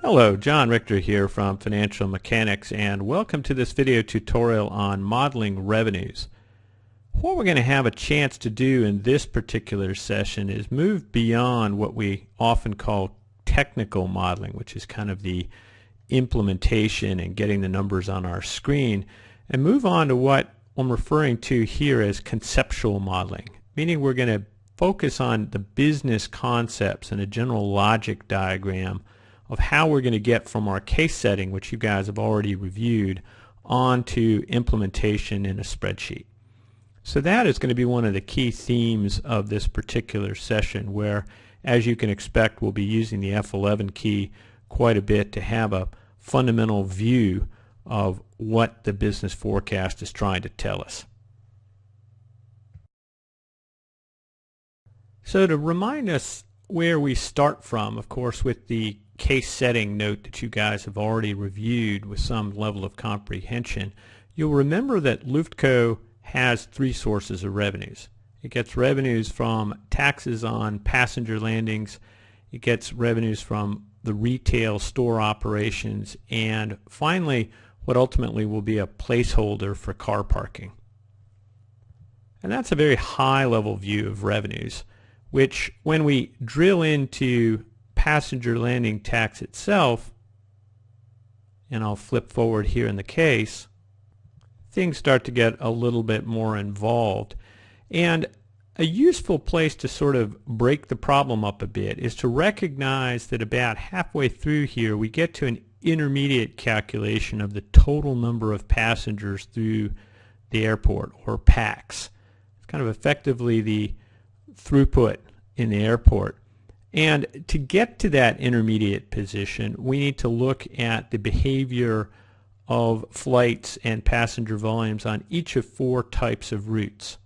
Hello, John Richter here from Financial Mechanics, and welcome to this video tutorial on modeling revenues. What we're going to have a chance to do in this particular session is move beyond what we often call technical modeling, which is kind of the implementation and getting the numbers on our screen, and move on to what I'm referring to here as conceptual modeling, meaning we're going to focus on the business concepts and a general logic diagram of how we're going to get from our case setting, which you guys have already reviewed, onto implementation in a spreadsheet. So that is going to be one of the key themes of this particular session, where, as you can expect, we'll be using the F11 key quite a bit to have a fundamental view of what the business forecast is trying to tell us. So to remind us where we start from, of course, with the case setting note that you guys have already reviewed with some level of comprehension, you'll remember that Luftco has three sources of revenues. It gets revenues from taxes on passenger landings, it gets revenues from the retail store operations, and finally what ultimately will be a placeholder for car parking. And that's a very high level view of revenues, which when we drill into passenger landing tax itself, and I'll flip forward here in the case, things start to get a little bit more involved. And a useful place to sort of break the problem up a bit is to recognize that about halfway through here we get to an intermediate calculation of the total number of passengers through the airport, or PAX. It's kind of effectively the throughput in the airport. And to get to that intermediate position, we need to look at the behavior of flights and passenger volumes on each of four types of routes,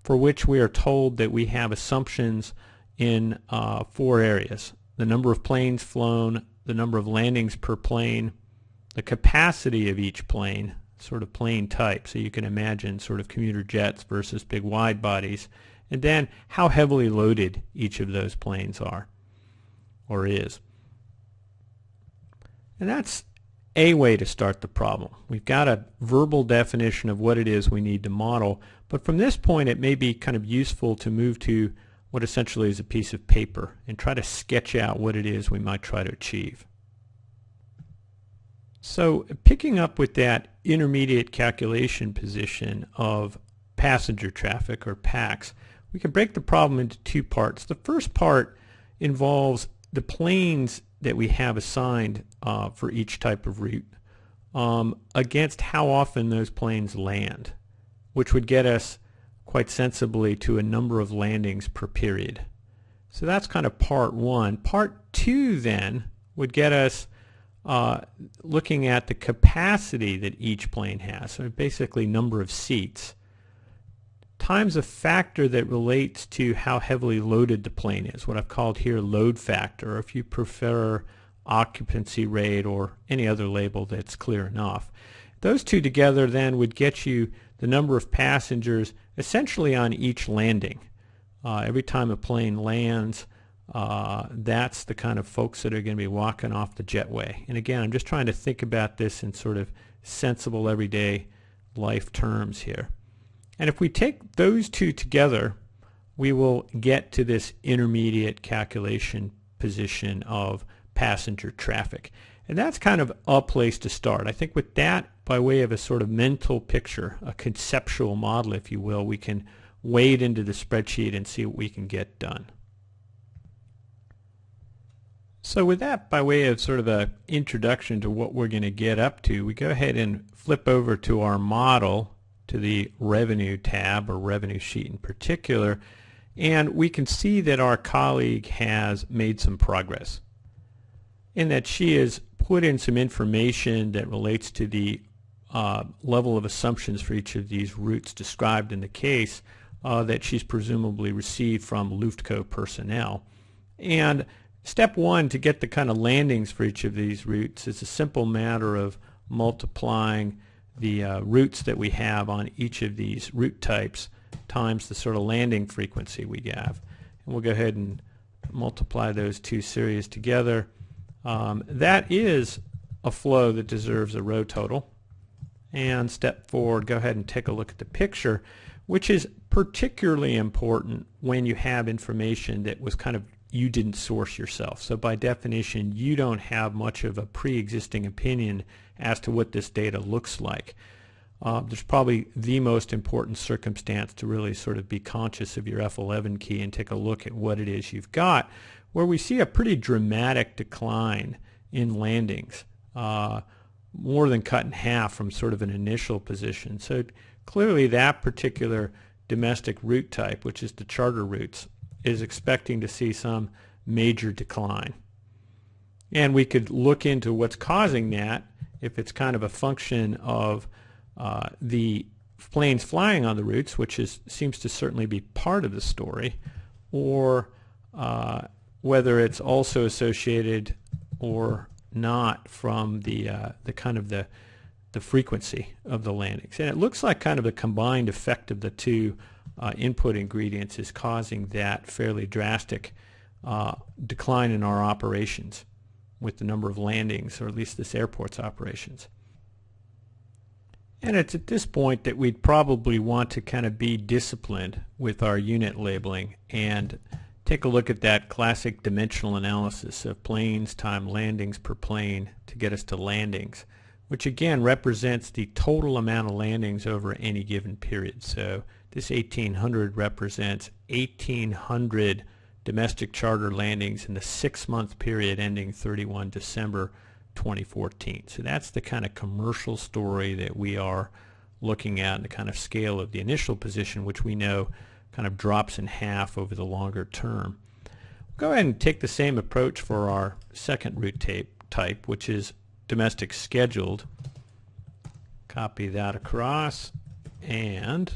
for which we are told that we have assumptions in four areas: the number of planes flown, the number of landings per plane, the capacity of each plane, sort of plane type, so you can imagine sort of commuter jets versus big wide bodies, and then how heavily loaded each of those planes are or is. And that's a way to start the problem. We've got a verbal definition of what it is we need to model, but from this point it may be kind of useful to move to what essentially is a piece of paper and try to sketch out what it is we might try to achieve. So picking up with that intermediate calculation position of passenger traffic, or PAX, we can break the problem into two parts. The first part involves the planes that we have assigned for each type of route against how often those planes land, which would get us quite sensibly to a number of landings per period. So that's kind of part one. Part two then would get us looking at the capacity that each plane has, so basically number of seats, times a factor that relates to how heavily loaded the plane is, what I've called here load factor, or if you prefer occupancy rate or any other label that's clear enough. Those two together then would get you the number of passengers essentially on each landing. Every time a plane lands, that's the kind of folks that are going to be walking off the jetway. And again, I'm just trying to think about this in sort of sensible everyday life terms here. And if we take those two together, we will get to this intermediate calculation position of passenger traffic. And that's kind of a place to start. I think with that, by way of a sort of mental picture, a conceptual model, if you will, we can wade into the spreadsheet and see what we can get done. So with that, by way of sort of an introduction to what we're going to get up to, we go ahead and flip over to our model, to the revenue tab, or revenue sheet in particular, and we can see that our colleague has made some progress in that she has put in some information that relates to the level of assumptions for each of these routes described in the case that she's presumably received from Luftco personnel. And step one to get the kind of landings for each of these routes is a simple matter of multiplying the routes that we have on each of these route types times the sort of landing frequency we have. And we'll go ahead and multiply those two series together. That is a flow that deserves a row total. And step forward, go ahead and take a look at the picture, which is particularly important when you have information that was kind of you didn't source yourself. So by definition, you don't have much of a pre-existing opinion as to what this data looks like. There's probably the most important circumstance to really sort of be conscious of your F11 key and take a look at what it is you've got, where we see a pretty dramatic decline in landings, more than cut in half from sort of an initial position. So clearly that particular domestic route type, which is the charter routes, is expecting to see some major decline. And we could look into what's causing that, if it's kind of a function of the planes flying on the routes, which seems to certainly be part of the story, or whether it's also associated or not from the kind of the frequency of the landings. And it looks like kind of a combined effect of the two input ingredients is causing that fairly drastic decline in our operations with the number of landings, or at least this airport's operations. And it's at this point that we'd probably want to kind of be disciplined with our unit labeling and take a look at that classic dimensional analysis of planes times landings per plane to get us to landings, which again represents the total amount of landings over any given period. So this 1800 represents 1800 domestic charter landings in the 6-month period ending 31 December 2014. So that's the kind of commercial story that we are looking at, and the kind of scale of the initial position, which we know kind of drops in half over the longer term. We'll go ahead and take the same approach for our second route type, which is domestic scheduled. Copy that across, and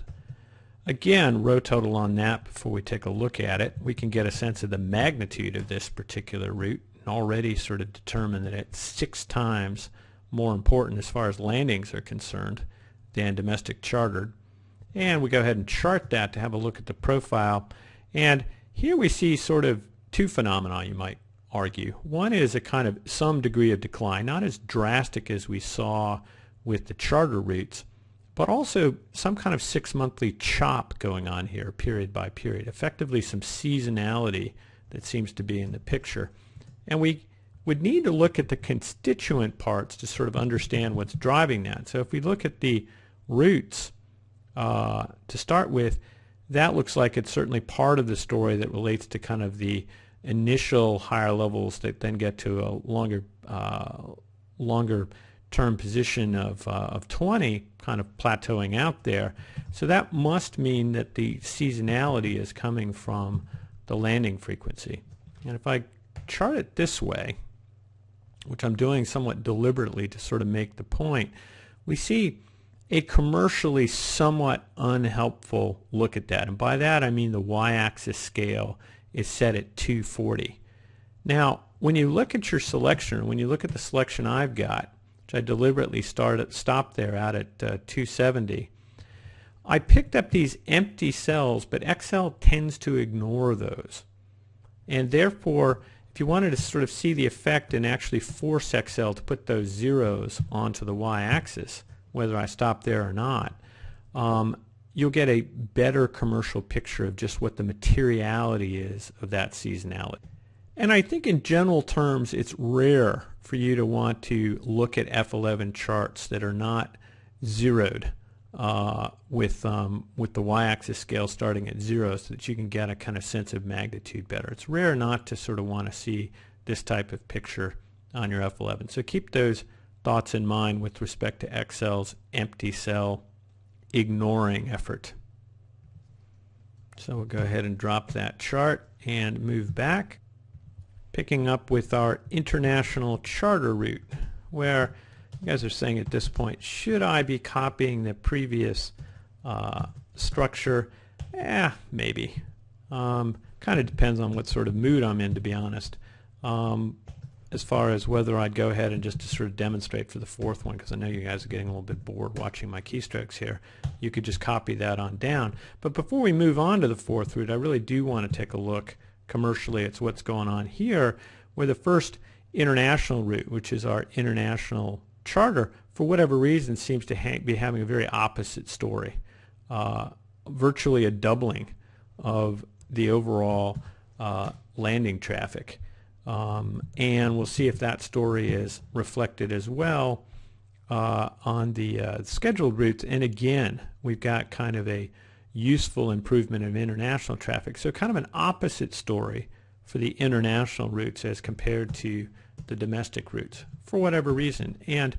again, row total on that before we take a look at it. We can get a sense of the magnitude of this particular route and already sort of determine that it's 6 times more important as far as landings are concerned than domestic chartered. And we go ahead and chart that to have a look at the profile. And here we see sort of two phenomena, you might argue. One is a kind of some degree of decline, not as drastic as we saw with the charter routes, but also some kind of 6-monthly chop going on here, period by period, effectively some seasonality that seems to be in the picture. And we would need to look at the constituent parts to sort of understand what's driving that. So if we look at the routes to start with, that looks like it's certainly part of the story that relates to kind of the initial higher levels that then get to a longer term position of 20, kind of plateauing out there. So that must mean that the seasonality is coming from the landing frequency. And if I chart it this way, which I'm doing somewhat deliberately to sort of make the point, we see a commercially somewhat unhelpful look at that. And by that I mean the y-axis scale is set at 240. Now when you look at your selection, when you look at the selection I've got, which I deliberately stopped there out at 270, I picked up these empty cells, but Excel tends to ignore those. And therefore, if you wanted to sort of see the effect and actually force Excel to put those zeros onto the y-axis, whether I stop there or not, you'll get a better commercial picture of just what the materiality is of that seasonality. And I think in general terms it's rare for you to want to look at F11 charts that are not zeroed with the y-axis scale starting at 0, so that you can get a kind of sense of magnitude better. It's rare not to sort of want to see this type of picture on your F11. So keep those thoughts in mind with respect to Excel's empty cell ignoring effort. So we'll go ahead and drop that chart and move back, picking up with our international charter route, where you guys are saying at this point, should I be copying the previous structure? Maybe. Kind of depends on what sort of mood I'm in, to be honest. as far as whether I'd go ahead and just to sort of demonstrate for the fourth one, because I know you guys are getting a little bit bored watching my keystrokes here. You could just copy that on down. But before we move on to the fourth route, I really do want to take a look commercially at what's going on here, where the first international route, which is our international charter, for whatever reason seems to be having a very opposite story. Virtually a doubling of the overall landing traffic. And we'll see if that story is reflected as well on the scheduled routes. And again, we've got kind of a useful improvement of international traffic. So kind of an opposite story for the international routes as compared to the domestic routes for whatever reason. And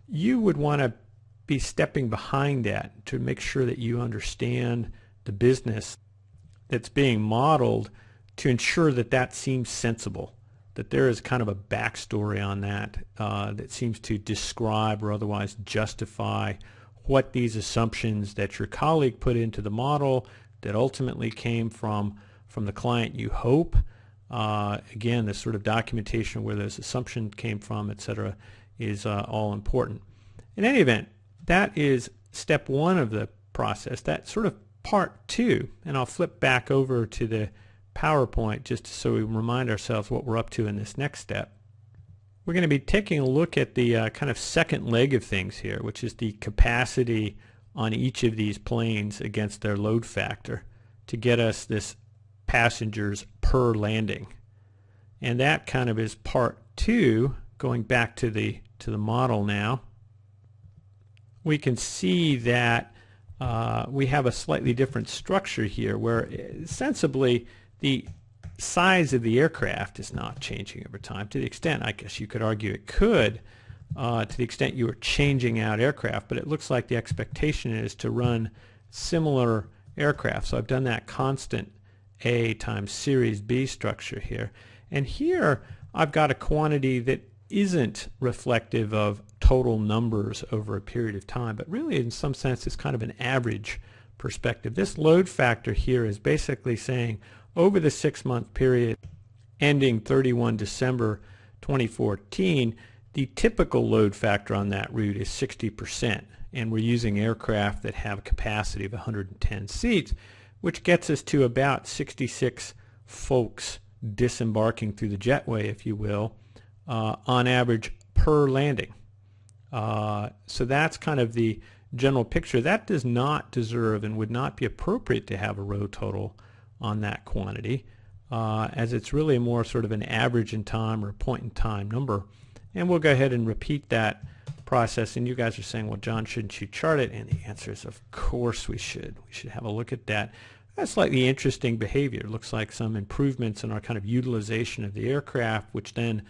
you would want to be stepping behind that to make sure that you understand the business that's being modeled to ensure that that seems sensible, that there is kind of a backstory on that that seems to describe or otherwise justify what these assumptions that your colleague put into the model that ultimately came from the client you hope. Again, this sort of documentation where those assumptions came from, etc., is all important. In any event, that is step one of the process. That's sort of part two, and I'll flip back over to the PowerPoint just so we remind ourselves what we're up to in this next step. We're going to be taking a look at the kind of second leg of things here, which is the capacity on each of these planes against their load factor to get us this passengers per landing. And that kind of is part two. Going back to the model now, we can see that we have a slightly different structure here where sensibly the size of the aircraft is not changing over time to the extent, I guess you could argue it could, to the extent you are changing out aircraft, but it looks like the expectation is to run similar aircraft. So I've done that constant A times series B structure here. And here I've got a quantity that isn't reflective of total numbers over a period of time, but really in some sense it's kind of an average perspective. This load factor here is basically saying over the 6-month period ending 31 December 2014, the typical load factor on that route is 60%, and we're using aircraft that have a capacity of 110 seats, which gets us to about 66 folks disembarking through the jetway, if you will, on average per landing. So that's kind of the general picture. That does not deserve and would not be appropriate to have a row total on that quantity, as it's really more sort of an average in time or a point in time number. And we'll go ahead and repeat that process. And you guys are saying, well, John, shouldn't you chart it? And the answer is, of course we should. We should have a look at that. That's slightly interesting behavior. It looks like some improvements in our kind of utilization of the aircraft, which then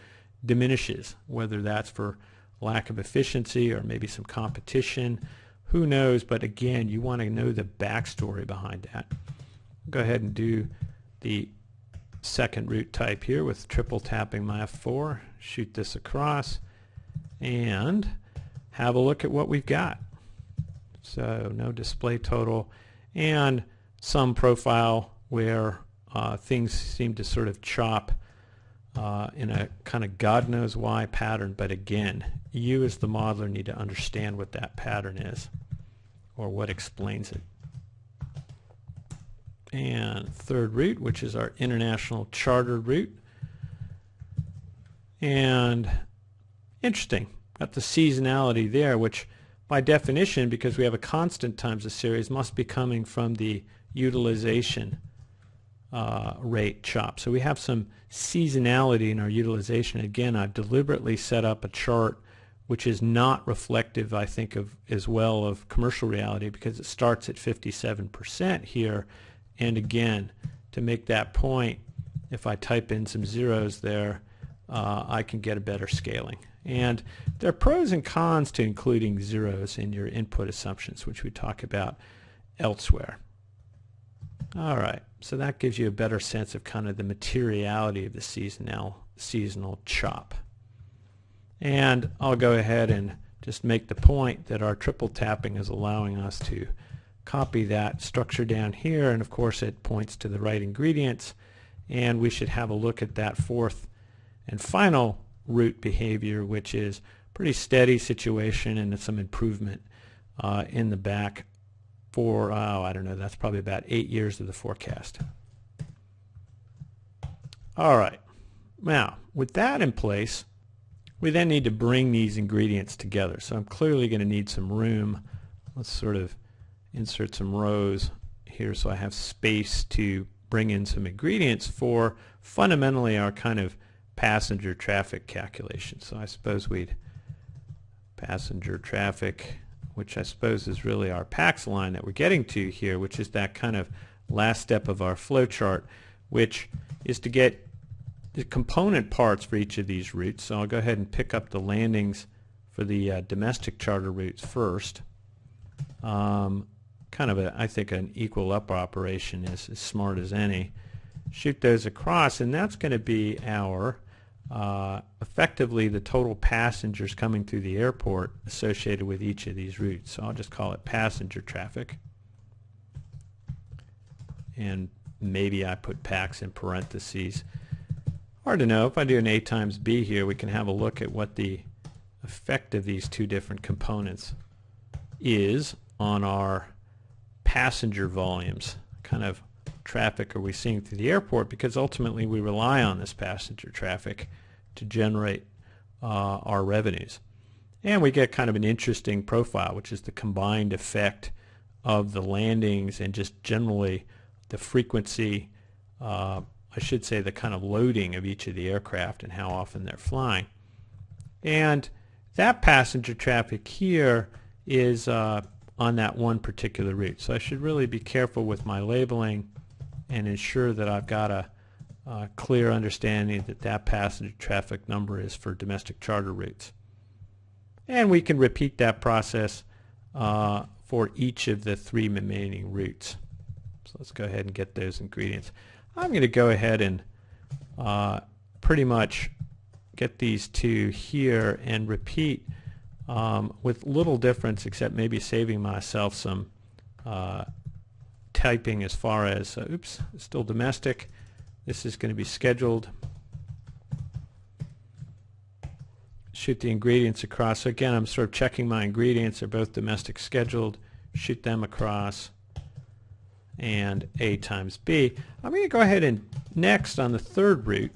diminishes, whether that's for lack of efficiency or maybe some competition. Who knows? But again, you want to know the backstory behind that. Go ahead and do the second route type here with triple tapping my F4. Shoot this across and have a look at what we've got. So no display total and some profile where things seem to sort of chop in a kind of God knows why pattern. But again, you as the modeler need to understand what that pattern is or what explains it. And third route, which is our international chartered route. And interesting, got the seasonality there, which by definition, because we have a constant times the series, must be coming from the utilization rate chop. So we have some seasonality in our utilization. Again, I've deliberately set up a chart which is not reflective, I think, of as well of commercial reality, because it starts at 57% here. And again, to make that point, if I type in some zeros there, I can get a better scaling. And there are pros and cons to including zeros in your input assumptions, which we talk about elsewhere. All right, so that gives you a better sense of kind of the materiality of the seasonal chop. And I'll go ahead and just make the point that our triple tapping is allowing us to copy that structure down here, and of course it points to the right ingredients, and we should have a look at that fourth and final route behavior, which is pretty steady situation and some improvement in the back for, I don't know, that's probably about 8 years of the forecast. All right. Now, with that in place, we then need to bring these ingredients together. So I'm clearly going to need some room. Let's sort of insert some rows here so I have space to bring in some ingredients for fundamentally our kind of passenger traffic calculation. So I suppose we'd passenger traffic, which I suppose is really our PAX line that we're getting to here, which is that kind of last step of our flow chart, which is to get the component parts for each of these routes. So I'll go ahead and pick up the landings for the domestic charter routes first. Kind of I think an equal up operation is as smart as any. Shoot those across, and that's going to be our effectively the total passengers coming through the airport associated with each of these routes. So I'll just call it passenger traffic, and maybe I put PAX in parentheses. Hard to know. If I do an A times B here, we can have a look at what the effect of these two different components is on our passenger volumes. Kind of traffic are we seeing through the airport, because ultimately we rely on this passenger traffic to generate our revenues. And we get kind of an interesting profile, which is the combined effect of the landings and just generally the frequency, I should say the kind of loading of each of the aircraft and how often they're flying. And that passenger traffic here is on that one particular route. So I should really be careful with my labeling and ensure that I've got a clear understanding that that passenger traffic number is for domestic charter routes. And we can repeat that process for each of the 3 remaining routes. So let's go ahead and get those ingredients. I'm going to go ahead and pretty much get these two here and repeat with little difference, except maybe saving myself some typing as far as, oops, still domestic. This is going to be scheduled. Shoot the ingredients across. So again, I'm sort of checking my ingredients. They're both domestic scheduled. Shoot them across. And A times B. I'm going to go ahead and next on the third route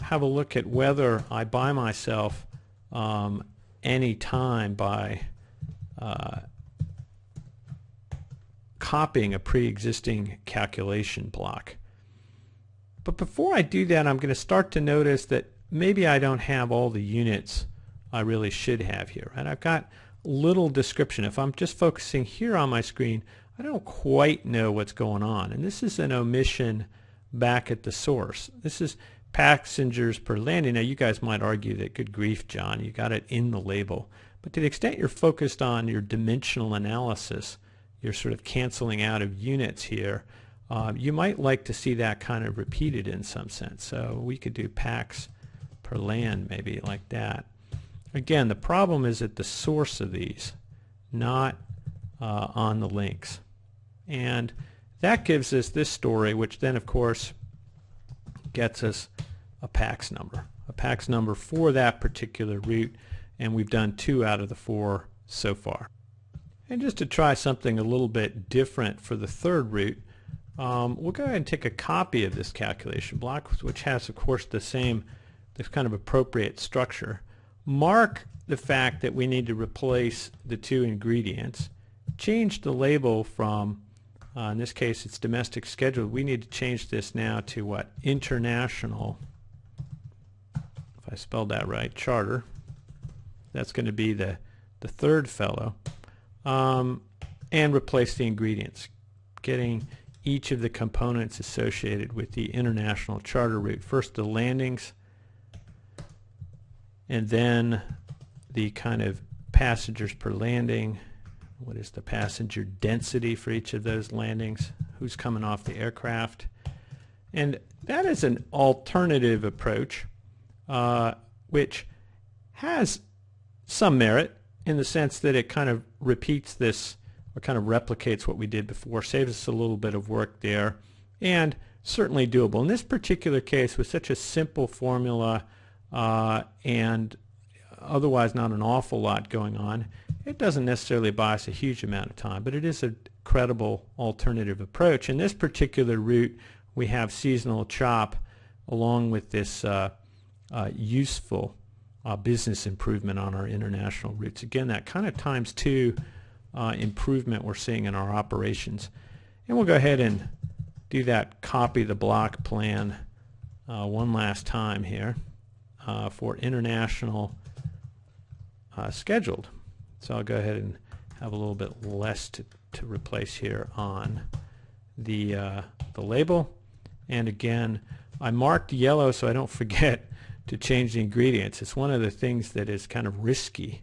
have a look at whether I buy myself any time by copying a pre-existing calculation block. But before I do that, I'm going to start to notice that maybe I don't have all the units I really should have here. And I've got little description. If I'm just focusing here on my screen, I don't quite know what's going on. And this is an omission back at the source. This is passengers per landing. Now you guys might argue that, good grief, John, you got it in the label. But to the extent you're focused on your dimensional analysis, you're sort of canceling out of units here, you might like to see that kind of repeated in some sense. So we could do PAX per land maybe like that. Again, the problem is at the source of these, not on the links. And that gives us this story, which then of course gets us a PAX number for that particular route, and we've done 2 out of the 4 so far. And just to try something a little bit different for the third route, we'll go ahead and take a copy of this calculation block, which has of course this kind of appropriate structure. Mark the fact that we need to replace the 2 ingredients, change the label from in this case it's domestic scheduled. We need to change this now to what? International, if I spelled that right, charter. That's going to be the third fellow. And replace the ingredients, getting each of the components associated with the international charter route. First the landings, and then the kind of passengers per landing. What is the passenger density for each of those landings? Who's coming off the aircraft? And that is an alternative approach, which has some merit in the sense that it kind of repeats this, or kind of replicates what we did before, saves us a little bit of work there, and certainly doable. In this particular case, with such a simple formula, and otherwise not an awful lot going on, it doesn't necessarily buy us a huge amount of time, but it is a credible alternative approach. In this particular route, we have seasonal chop along with this useful business improvement on our international routes. Again, that kind of times 2 improvement we're seeing in our operations. And we'll go ahead and do that copy the block plan one last time here for international scheduled. So I'll go ahead and have a little bit less to replace here on the label. And again, I marked yellow so I don't forget to change the ingredients. It's one of the things that is kind of risky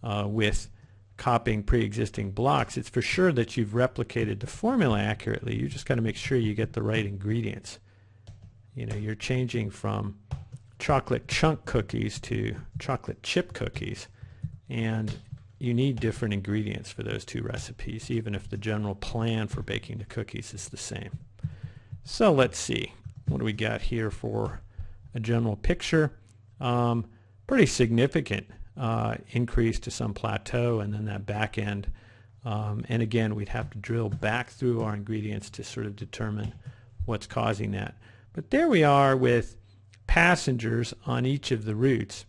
with copying pre-existing blocks. It's for sure that you've replicated the formula accurately. You just got to make sure you get the right ingredients. You know, you're changing from chocolate chunk cookies to chocolate chip cookies, and you need different ingredients for those 2 recipes, even if the general plan for baking the cookies is the same. So let's see, what do we got here for a general picture? Pretty significant increase to some plateau, and then that back end. And again, we'd have to drill back through our ingredients to sort of determine what's causing that. But there we are with passengers on each of the routes.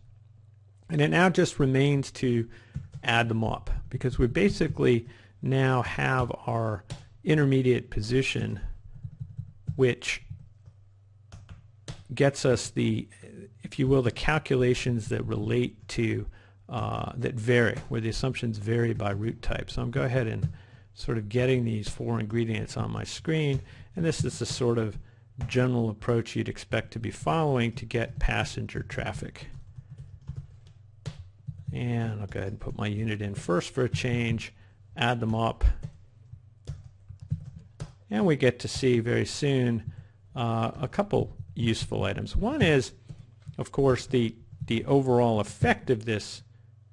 And it now just remains to add them up, because we basically now have our intermediate position, which gets us the, if you will, the calculations that relate to that vary, where the assumptions vary by route type. So I'm going to go ahead and sort of getting these 4 ingredients on my screen, and this is the sort of general approach you'd expect to be following to get passenger traffic. And I'll go ahead and put my unit in first for a change, add them up, and we get to see very soon a couple useful items. One is, of course, the overall effect of this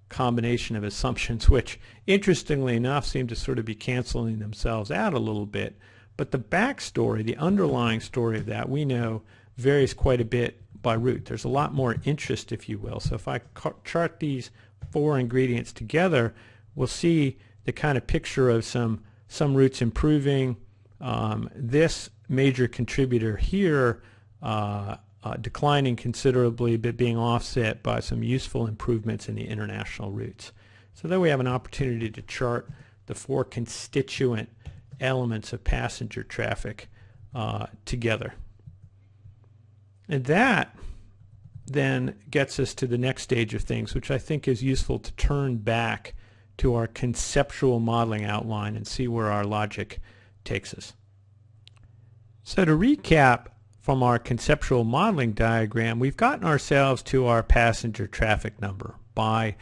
combination of assumptions, which interestingly enough seem to sort of be canceling themselves out a little bit. But the backstory, the underlying story of that, we know varies quite a bit by route. There's a lot more interest, if you will. So if I chart these 4 ingredients together, we'll see the kind of picture of some routes improving. This major contributor here declining considerably, but being offset by some useful improvements in the international routes. So there we have an opportunity to chart the 4 constituent elements of passenger traffic together. And that then gets us to the next stage of things, which I think is useful to turn back to our conceptual modeling outline and see where our logic takes us. So to recap from our conceptual modeling diagram, we've gotten ourselves to our passenger traffic number by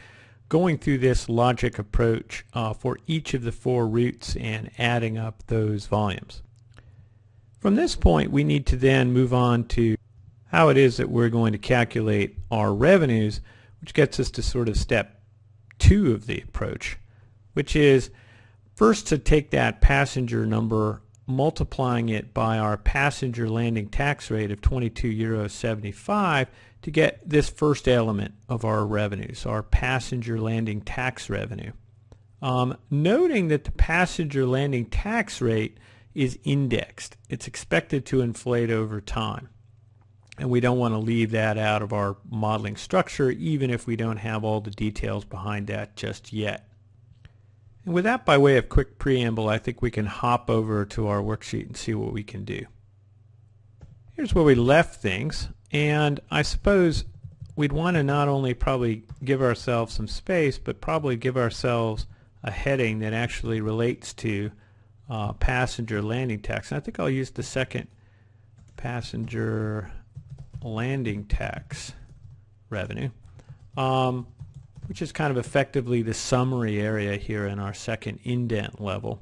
going through this logic approach for each of the 4 routes and adding up those volumes. From this point, we need to then move on to how it is that we're going to calculate our revenues, which gets us to sort of step 2 of the approach, which is first to take that passenger number, multiplying it by our passenger landing tax rate of 22.75 € to get this first element of our revenue, so our passenger landing tax revenue. Noting that the passenger landing tax rate is indexed. It's expected to inflate over time. And we don't want to leave that out of our modeling structure, even if we don't have all the details behind that just yet. And with that by way of quick preamble, I think we can hop over to our worksheet and see what we can do. Here's where we left things, and I suppose we'd want to not only probably give ourselves some space, but probably give ourselves a heading that actually relates to passenger landing tax. And I think I'll use the second passenger landing tax revenue, which is kind of effectively the summary area here in our second indent level,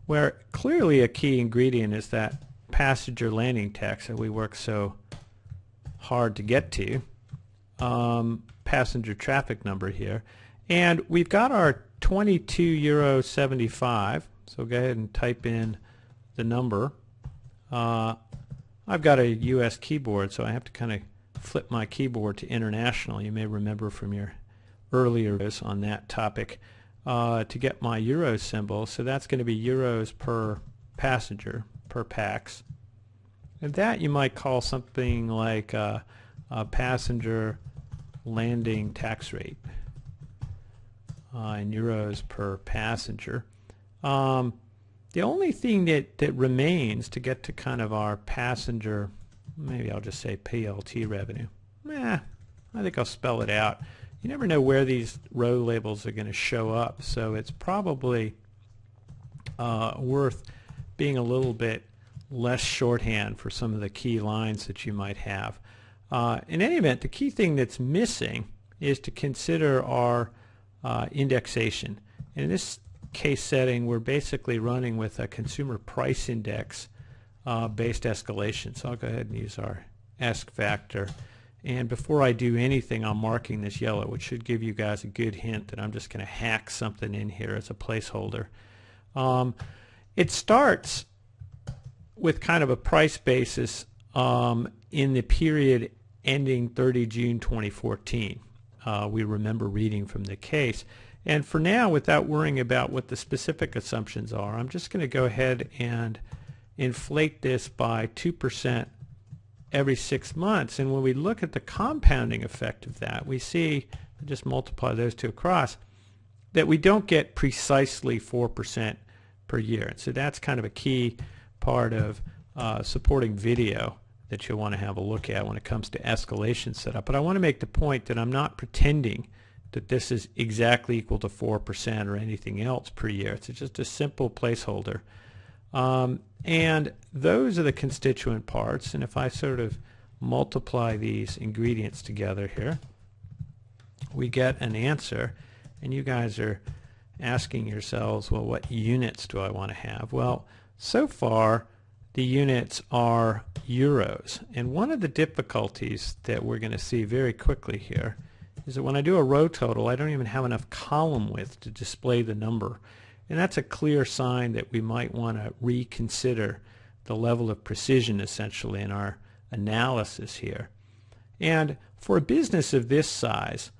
where clearly a key ingredient is that passenger landing tax that we work so hard to get to, passenger traffic number here. And we've got our 22.75 €, so go ahead and type in the number. I've got a US keyboard, so I have to kind of flip my keyboard to international. You may remember from your earlier videos on that topic to get my euro symbol. So that's going to be euros per passenger, per pax. And that you might call something like a passenger landing tax rate in euros per passenger. The only thing that remains to get to kind of our passenger, maybe I'll just say PLT revenue. I think I'll spell it out. You never know where these row labels are going to show up, so it's probably worth being a little bit less shorthand for some of the key lines that you might have. In any event, the key thing that's missing is to consider our indexation. And in this case setting, we're basically running with a consumer price index based escalation. So I'll go ahead and use our esc factor. And before I do anything, I'm marking this yellow, which should give you guys a good hint that I'm just going to hack something in here as a placeholder. It starts with kind of a price basis in the period ending 30 June 2014. We remember reading from the case. And for now, without worrying about what the specific assumptions are, I'm just going to go ahead and inflate this by 2% every 6 months. And when we look at the compounding effect of that, we see, just multiply those two across, that we don't get precisely 4% per year. And so that's kind of a key part of supporting video that you'll want to have a look at when it comes to escalation setup. But I want to make the point that I'm not pretending that this is exactly equal to 4% or anything else per year. It's just a simple placeholder. And those are the constituent parts. And if I sort of multiply these ingredients together here, we get an answer. And you guys are asking yourselves, well, what units do I want to have? Well, so far the units are euros. And one of the difficulties that we're going to see very quickly here is that when I do a row total, I don't even have enough column width to display the number. And that's a clear sign that we might want to reconsider the level of precision essentially in our analysis here. And for a business of this size,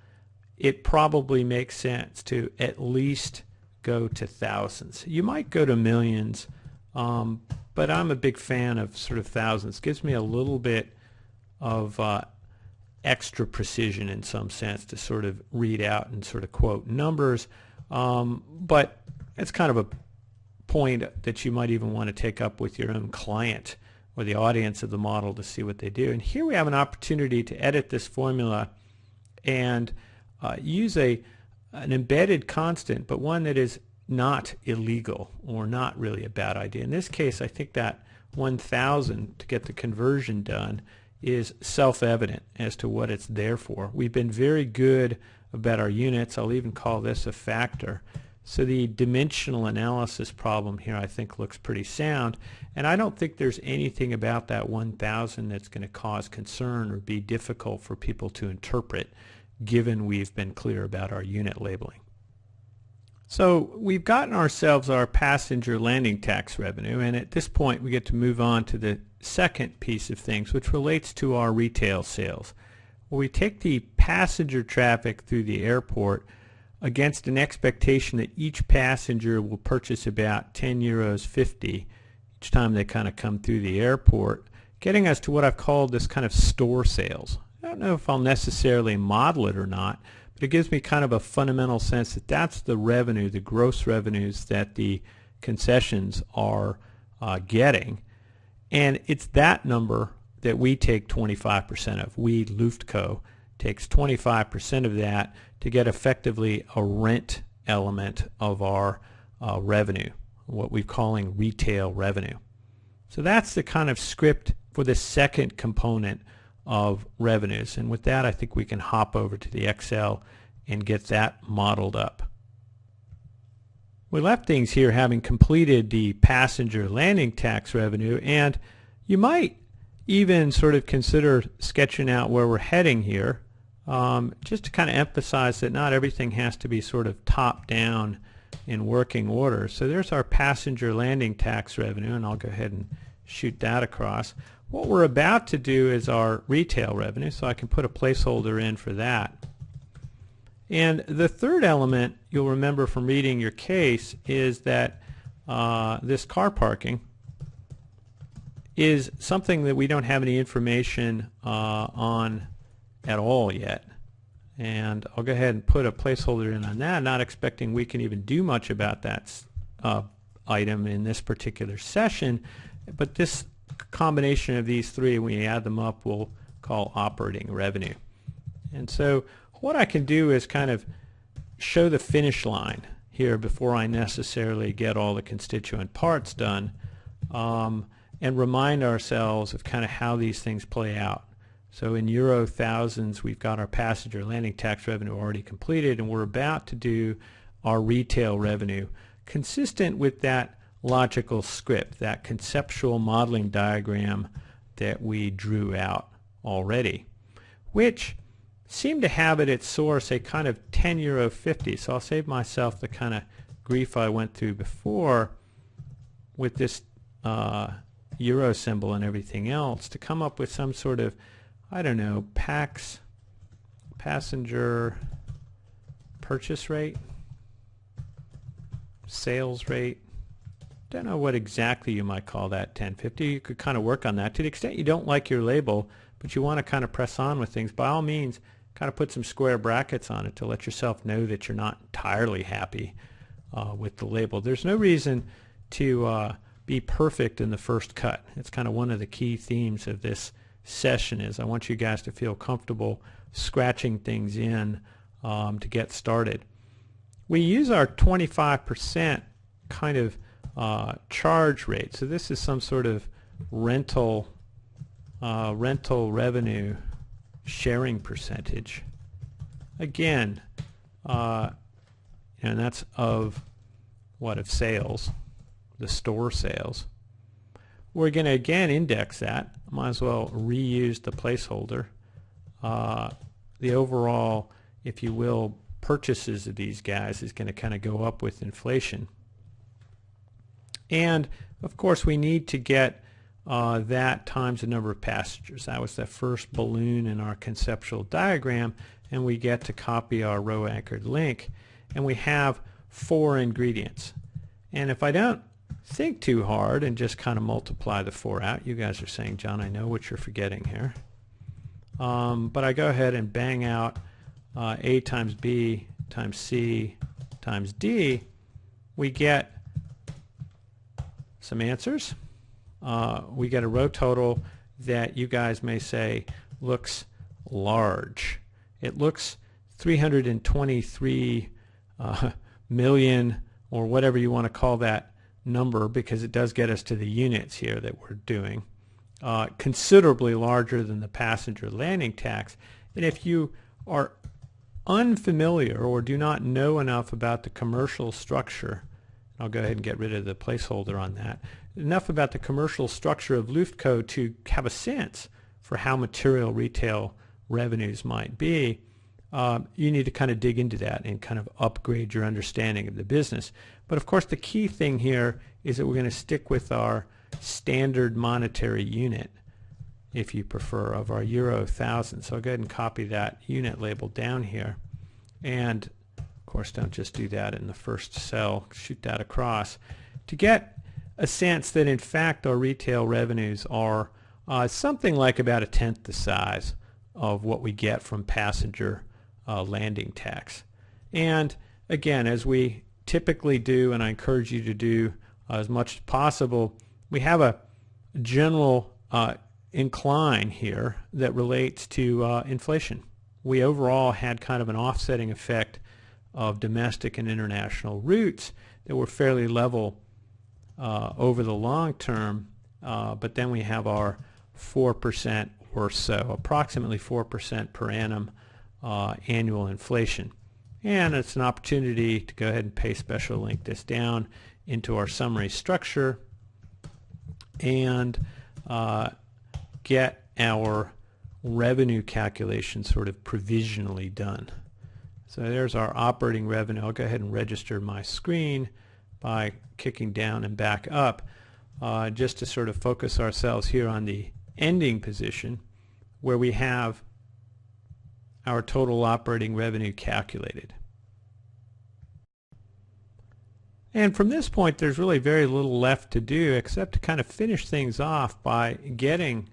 it probably makes sense to at least go to thousands. You might go to millions, but I'm a big fan of sort of thousands. It gives me a little bit of extra precision in some sense to sort of read out and sort of quote numbers, but it's kind of a point that you might even want to take up with your own client or the audience of the model to see what they do. And here we have an opportunity to edit this formula and use an embedded constant, but one that is not illegal or not really a bad idea. In this case, I think that 1,000 to get the conversion done is self-evident as to what it's there for. We've been very good about our units. I'll even call this a factor. So the dimensional analysis problem here I think looks pretty sound, and I don't think there's anything about that 1,000 that's going to cause concern or be difficult for people to interpret, given we've been clear about our unit labeling. So we've gotten ourselves our passenger landing tax revenue, and at this point we get to move on to the second piece of things, which relates to our retail sales. Well, we take the passenger traffic through the airport against an expectation that each passenger will purchase about 10 euros 50 each time they kind of come through the airport, getting us to what I've called this kind of store sales. I don't know if I'll necessarily model it or not, but it gives me kind of a fundamental sense that that's the revenue, the gross revenues that the concessions are getting. And it's that number that we take 25% of. We, Luftco, takes 25% of that to get effectively a rent element of our revenue, what we're calling retail revenue. So that's the kind of script for the second component of revenues. And with that, I think we can hop over to the Excel and get that modeled up. We left things here having completed the passenger landing tax revenue, and you might even sort of consider sketching out where we're heading here, just to kind of emphasize that not everything has to be sort of top down in working order. So there's our passenger landing tax revenue, and I'll go ahead and shoot that across. What we're about to do is our retail revenue, so I can put a placeholder in for that. And the third element you'll remember from reading your case is that this car parking is something that we don't have any information on at all yet. And I'll go ahead and put a placeholder in on that, not expecting we can even do much about that item in this particular session, but this combination of these three, when we add them up, we'll call operating revenue. And so what I can do is kind of show the finish line here before I necessarily get all the constituent parts done, and remind ourselves of kind of how these things play out. So in euro thousands, we've got our passenger landing tax revenue already completed, and we're about to do our retail revenue consistent with that logical script, that conceptual modeling diagram that we drew out already, which seemed to have at its source a kind of €10.50. So I'll save myself the kind of grief I went through before with this euro symbol and everything else to come up with some sort of, I don't know, passenger purchase rate, sales rate. Don't know what exactly you might call that 1050. You could kind of work on that. To the extent you don't like your label, but you want to kind of press on with things, by all means, kind of put some square brackets on it to let yourself know that you're not entirely happy with the label. There's no reason to be perfect in the first cut. It's kind of one of the key themes of this session is I want you guys to feel comfortable scratching things in to get started. We use our 25% kind of charge rate. So this is some sort of rental revenue sharing percentage. Again, and that's of what, of sales, the store sales. We're going to again index that. Might as well reuse the placeholder. The overall, if you will, purchases of these guys is going to kind of go up with inflation. And of course we need to get that times the number of passengers. That was the first balloon in our conceptual diagram, and we get to copy our row anchored link, and we have 4 ingredients. And if I don't think too hard and just kind of multiply the 4 out, you guys are saying, John, I know what you're forgetting here. But I go ahead and bang out A times B times C times D, we get some answers. We get a row total that you guys may say looks large. It looks 323 million, or whatever you want to call that number, because it does get us to the units here that we're doing, considerably larger than the passenger landing tax. And if you are unfamiliar or do not know enough about the commercial structure, I'll go ahead and get rid of the placeholder on that, enough about the commercial structure of Luftco to have a sense for how material retail revenues might be, you need to kind of dig into that and kind of upgrade your understanding of the business. But of course the key thing here is that we're going to stick with our standard monetary unit, if you prefer, of our euro thousand. So I'll go ahead and copy that unit label down here, and of course don't just do that in the first cell, shoot that across to get a sense that in fact our retail revenues are something like about 1/10 the size of what we get from passenger landing tax. And again, as we typically do, and I encourage you to do as much as possible, we have a general incline here that relates to inflation. We overall had kind of an offsetting effect of domestic and international routes that were fairly level over the long term, but then we have our 4% or so, approximately 4% per annum annual inflation. And it's an opportunity to go ahead and paste special link this down into our summary structure and get our revenue calculation sort of provisionally done. So there's our operating revenue. I'll go ahead and register my screen by kicking down and back up. just to sort of focus ourselves here on the ending position where we have our total operating revenue calculated. And from this point there's really very little left to do except to kind of finish things off by getting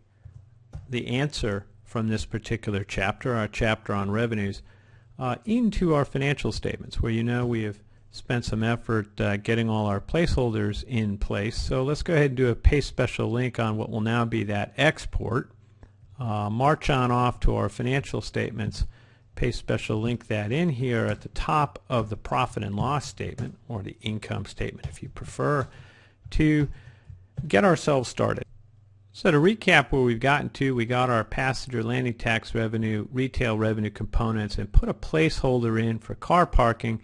the answer from this particular chapter, our chapter on revenues, into our financial statements, where we have spent some effort getting all our placeholders in place. So let's go ahead and do a paste special link on what will now be that export. March on off to our financial statements, paste special link that in here at the top of the profit and loss statement, or the income statement if you prefer, to get ourselves started. So to recap where we've gotten to, we got our passenger landing tax revenue, retail revenue components, and put a placeholder in for car parking,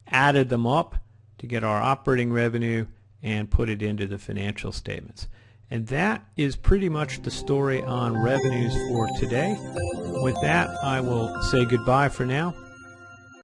added them up to get our operating revenue, and put it into the financial statements. And that is pretty much the story on revenues for today. With that, I will say goodbye for now.